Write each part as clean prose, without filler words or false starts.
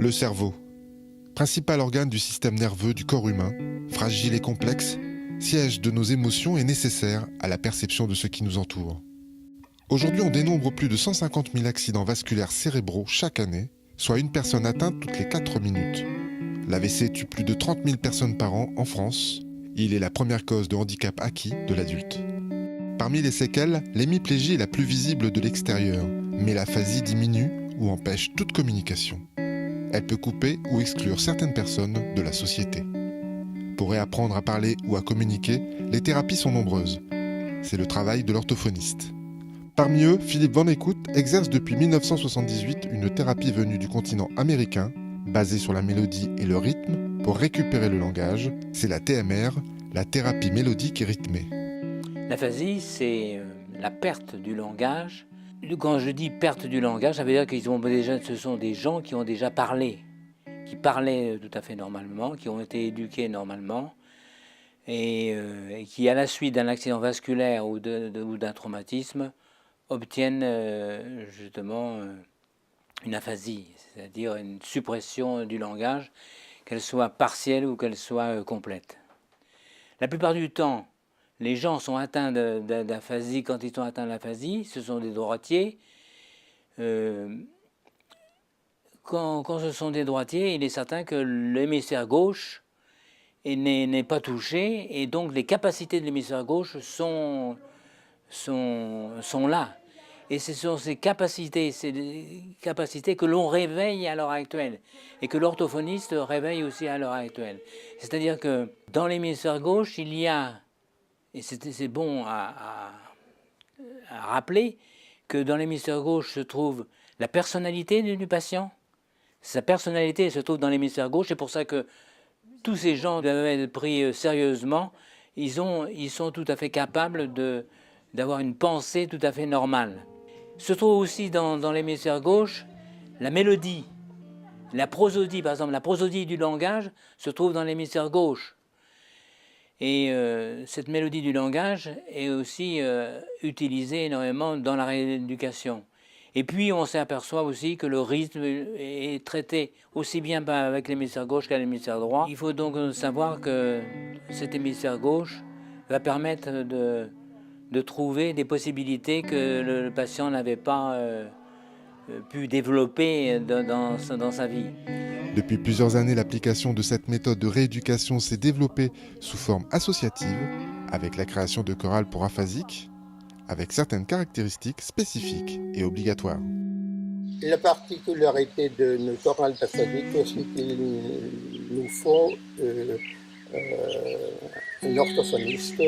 Le cerveau, principal organe du système nerveux du corps humain, fragile et complexe, siège de nos émotions et nécessaire à la perception de ce qui nous entoure. Aujourd'hui, on dénombre plus de 150 000 accidents vasculaires cérébraux chaque année, soit une personne atteinte toutes les 4 minutes. L'AVC tue plus de 30 000 personnes par an en France. Il est la première cause de handicap acquis de l'adulte. Parmi les séquelles, l'hémiplégie est la plus visible de l'extérieur, mais l'aphasie diminue ou empêche toute communication. Elle peut couper ou exclure certaines personnes de la société. Pour réapprendre à parler ou à communiquer, les thérapies sont nombreuses. C'est le travail de l'orthophoniste. Parmi eux, Philippe Van Eekhout exerce depuis 1978 une thérapie venue du continent américain, basée sur la mélodie et le rythme pour récupérer le langage. C'est la TMR, la thérapie mélodique et rythmée. L'aphasie, c'est la perte du langage. Quand je dis perte du langage, ça veut dire que ce sont des gens qui ont déjà parlé, qui parlaient tout à fait normalement, qui ont été éduqués normalement, et qui, à la suite d'un accident vasculaire ou d'un traumatisme, obtiennent justement une aphasie, c'est-à-dire une suppression du langage, qu'elle soit partielle ou qu'elle soit complète. La plupart du temps, les gens sont atteints d'aphasie. Quand ils sont atteints d'aphasie, ce sont des droitiers. Quand ce sont des droitiers, il est certain que l'hémisphère gauche n'est pas touché, et donc les capacités de l'hémisphère gauche sont là. Et ce sont ces capacités que l'on réveille à l'heure actuelle, et que l'orthophoniste réveille aussi à l'heure actuelle. C'est-à-dire que dans l'hémisphère gauche, il y a, et c'est bon à rappeler, que dans l'hémisphère gauche se trouve la personnalité du patient. Sa personnalité se trouve dans l'hémisphère gauche. C'est pour ça que tous ces gens doivent être pris sérieusement. Ils sont tout à fait capables d'avoir une pensée tout à fait normale. Se trouve aussi dans l'hémisphère gauche la mélodie. La prosodie, par exemple, la prosodie du langage se trouve dans l'hémisphère gauche. Et cette mélodie du langage est aussi utilisée énormément dans la rééducation. Et puis on s'aperçoit aussi que le rythme est traité aussi bien avec l'hémisphère gauche qu'à l'hémisphère droit. Il faut donc savoir que cet hémisphère gauche va permettre de trouver des possibilités que le patient n'avait pas pu développer dans sa vie. Depuis plusieurs années, l'application de cette méthode de rééducation s'est développée sous forme associative, avec la création de chorales pour aphasiques, avec certaines caractéristiques spécifiques et obligatoires. La particularité de nos chorales aphasiques, c'est qu'il nous faut une orthophoniste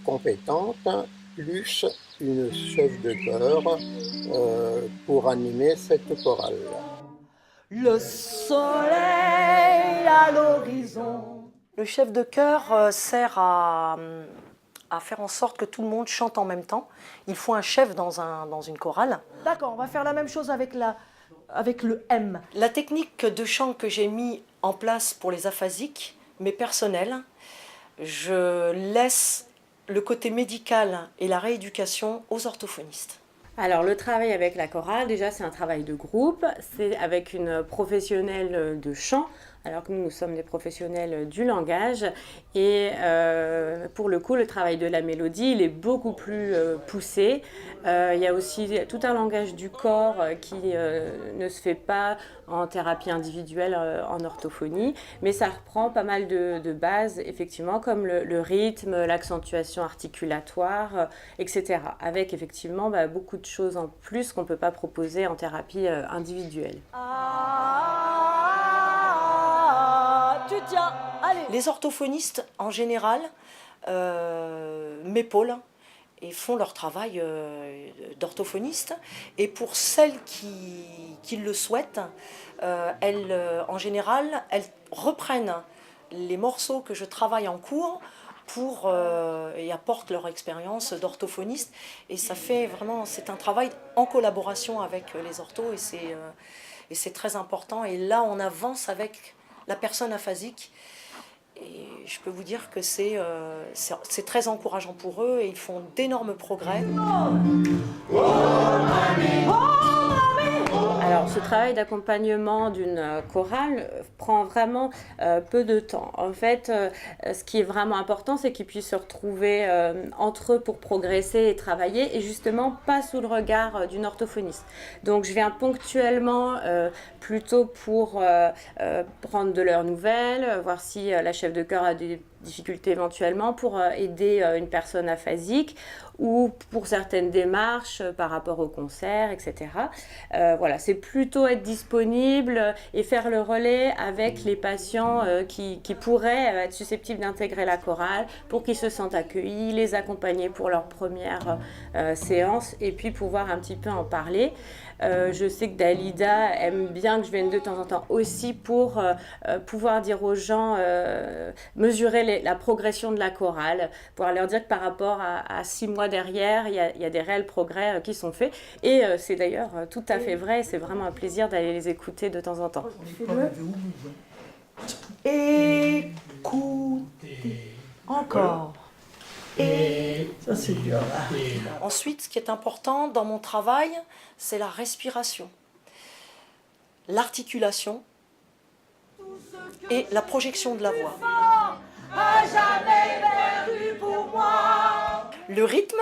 compétente, plus une chef de chœur pour animer cette chorale. Le soleil à l'horizon. Le chef de chœur sert à faire en sorte que tout le monde chante en même temps. Il faut un chef dans une chorale. D'accord, on va faire la même chose avec le M. La technique de chant que j'ai mis en place pour les aphasiques, mais personnelle, je laisse le côté médical et la rééducation aux orthophonistes. Alors le travail avec la chorale, déjà c'est un travail de groupe, c'est avec une professionnelle de chant, alors que nous sommes des professionnels du langage. Et pour le coup, le travail de la mélodie, il est beaucoup plus poussé. Il y a aussi tout un langage du corps qui ne se fait pas en thérapie individuelle en orthophonie, mais ça reprend pas mal de bases, effectivement, comme le rythme, l'accentuation articulatoire, etc. Avec effectivement beaucoup de choses en plus qu'on ne peut pas proposer en thérapie individuelle. Tiens, allez. Les orthophonistes, en général, m'épaulent et font leur travail d'orthophoniste. Et pour celles qui le souhaitent, en général, elles reprennent les morceaux que je travaille en cours et apportent leur expérience d'orthophoniste. Et ça fait vraiment, c'est un travail en collaboration avec les orthos et c'est très important. Et là, on avance avec la personne aphasique. Et je peux vous dire que c'est très encourageant pour eux et ils font d'énormes progrès. Oh, mamie, oh, mamie, oh. Alors, ce travail d'accompagnement d'une chorale prend vraiment peu de temps. En fait, ce qui est vraiment important, c'est qu'ils puissent se retrouver entre eux pour progresser et travailler, et justement pas sous le regard d'une orthophoniste. Donc, je viens ponctuellement plutôt pour prendre de leurs nouvelles, voir si la chef de chœur a des difficultés éventuellement, pour aider une personne aphasique ou pour certaines démarches par rapport au concert, etc. Voilà, c'est plutôt être disponible et faire le relais avec les patients qui pourraient être susceptibles d'intégrer la chorale pour qu'ils se sentent accueillis, les accompagner pour leur première séance et puis pouvoir un petit peu en parler. Je sais que Dalida aime bien que je vienne de temps en temps aussi pour pouvoir dire aux gens, mesurer la progression de la chorale, pouvoir leur dire que par rapport à 6 mois derrière, il y a des réels progrès qui sont faits. Et c'est d'ailleurs tout à fait vrai, c'est vraiment un plaisir d'aller les écouter de temps en temps. Écoutez. Encore. Et ça c'est dur. Ensuite, ce qui est important dans mon travail, c'est la respiration, l'articulation et la projection de la voix. Le rythme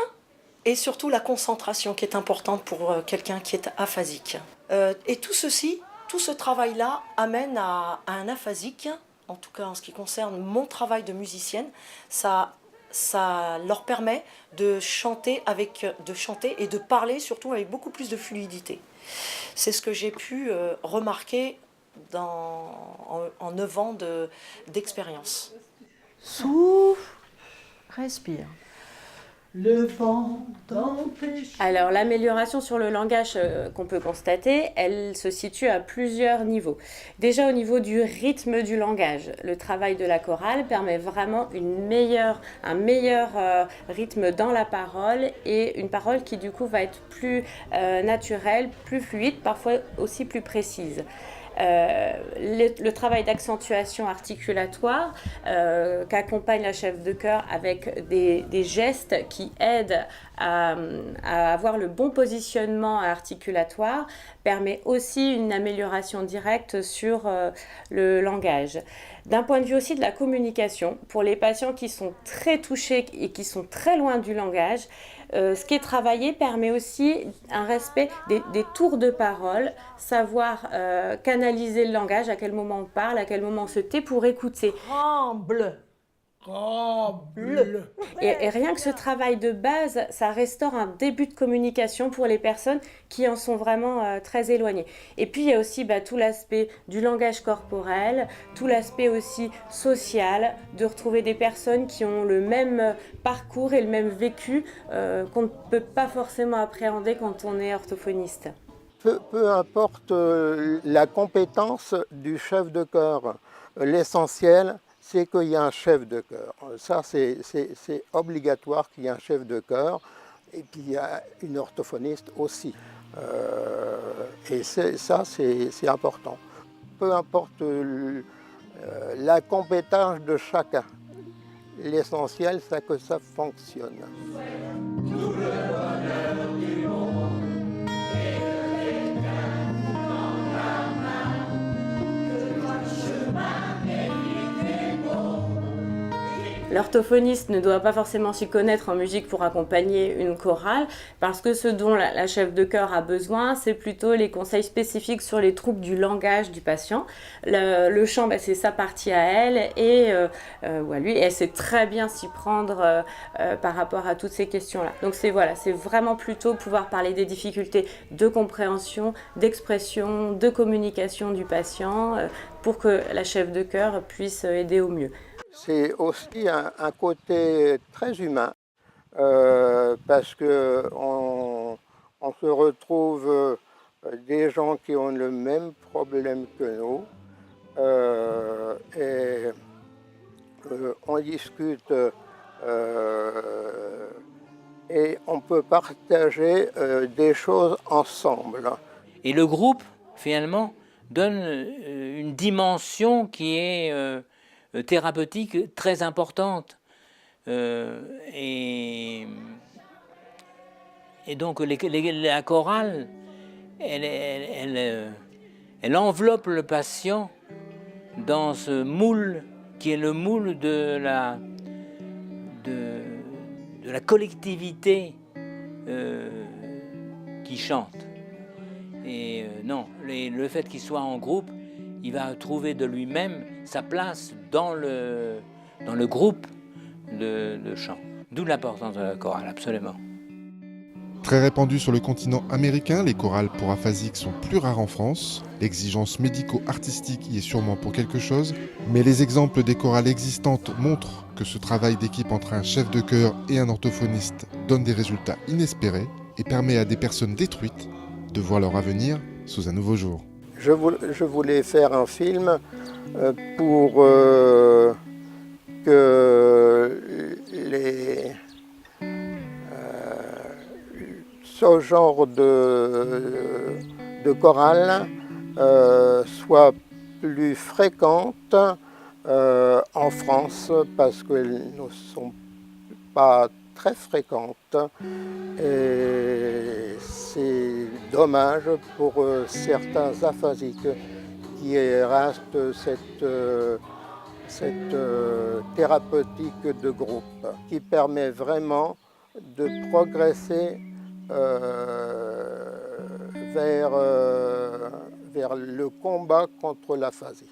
et surtout la concentration qui est importante pour quelqu'un qui est aphasique. Et tout ce travail-là amène à un aphasique, en tout cas en ce qui concerne mon travail de musicienne, ça leur permet de chanter et de parler surtout avec beaucoup plus de fluidité. C'est ce que j'ai pu remarquer en 9 ans d'expérience. Souffle, respire. Le vent t'empêche. Alors, l'amélioration sur le langage qu'on peut constater, elle se situe à plusieurs niveaux. Déjà au niveau du rythme du langage, le travail de la chorale permet vraiment un meilleur rythme dans la parole, et une parole qui du coup va être plus naturelle, plus fluide, parfois aussi plus précise. Le travail d'accentuation articulatoire qu'accompagne la chef de chœur avec des gestes qui aident à avoir le bon positionnement articulatoire permet aussi une amélioration directe sur le langage. D'un point de vue aussi de la communication, pour les patients qui sont très touchés et qui sont très loin du langage, ce qui est travaillé permet aussi un respect des tours de parole, savoir canaliser le langage, à quel moment on parle, à quel moment on se tait pour écouter. Tremble. Et rien que ce travail de base, ça restaure un début de communication pour les personnes qui en sont vraiment très éloignées. Et puis il y a aussi tout l'aspect du langage corporel, tout l'aspect aussi social, de retrouver des personnes qui ont le même parcours et le même vécu qu'on ne peut pas forcément appréhender quand on est orthophoniste. Peu importe la compétence du chef de chœur, l'essentiel, c'est qu'il y a un chef de chœur. Ça, c'est obligatoire qu'il y ait un chef de chœur, et puis il y a une orthophoniste aussi. Et ça, c'est important. Peu importe la compétence de chacun, l'essentiel, c'est que ça fonctionne. L'orthophoniste ne doit pas forcément s'y connaître en musique pour accompagner une chorale, parce que ce dont la chef de chœur a besoin, c'est plutôt les conseils spécifiques sur les troubles du langage du patient. Le chant, c'est sa partie à elle, ou à lui, et elle sait très bien s'y prendre par rapport à toutes ces questions-là. Donc c'est vraiment plutôt pouvoir parler des difficultés de compréhension, d'expression, de communication du patient, pour que la chef de chœur puisse aider au mieux. C'est aussi un côté très humain, parce qu'on se retrouve des gens qui ont le même problème que nous, et on discute et on peut partager des choses ensemble. Et le groupe, finalement, donne une dimension qui est thérapeutique très importante. Et donc la chorale elle enveloppe le patient dans ce moule qui est le moule de la collectivité qui chante. Et non, le fait qu'il soit en groupe, il va trouver de lui-même sa place dans le groupe de chant. D'où l'importance de la chorale, absolument. Très répandues sur le continent américain, les chorales pour aphasiques sont plus rares en France. L'exigence médico-artistique y est sûrement pour quelque chose, mais les exemples des chorales existantes montrent que ce travail d'équipe entre un chef de chœur et un orthophoniste donne des résultats inespérés et permet à des personnes détruites de voir leur avenir sous un nouveau jour. Je voulais faire un film pour que ce genre de chorale soit plus fréquente en France parce qu'elles ne sont pas très fréquentes et c'est dommage pour certains aphasiques qui restent cette thérapeutique de groupe qui permet vraiment de progresser vers le combat contre l'aphasie.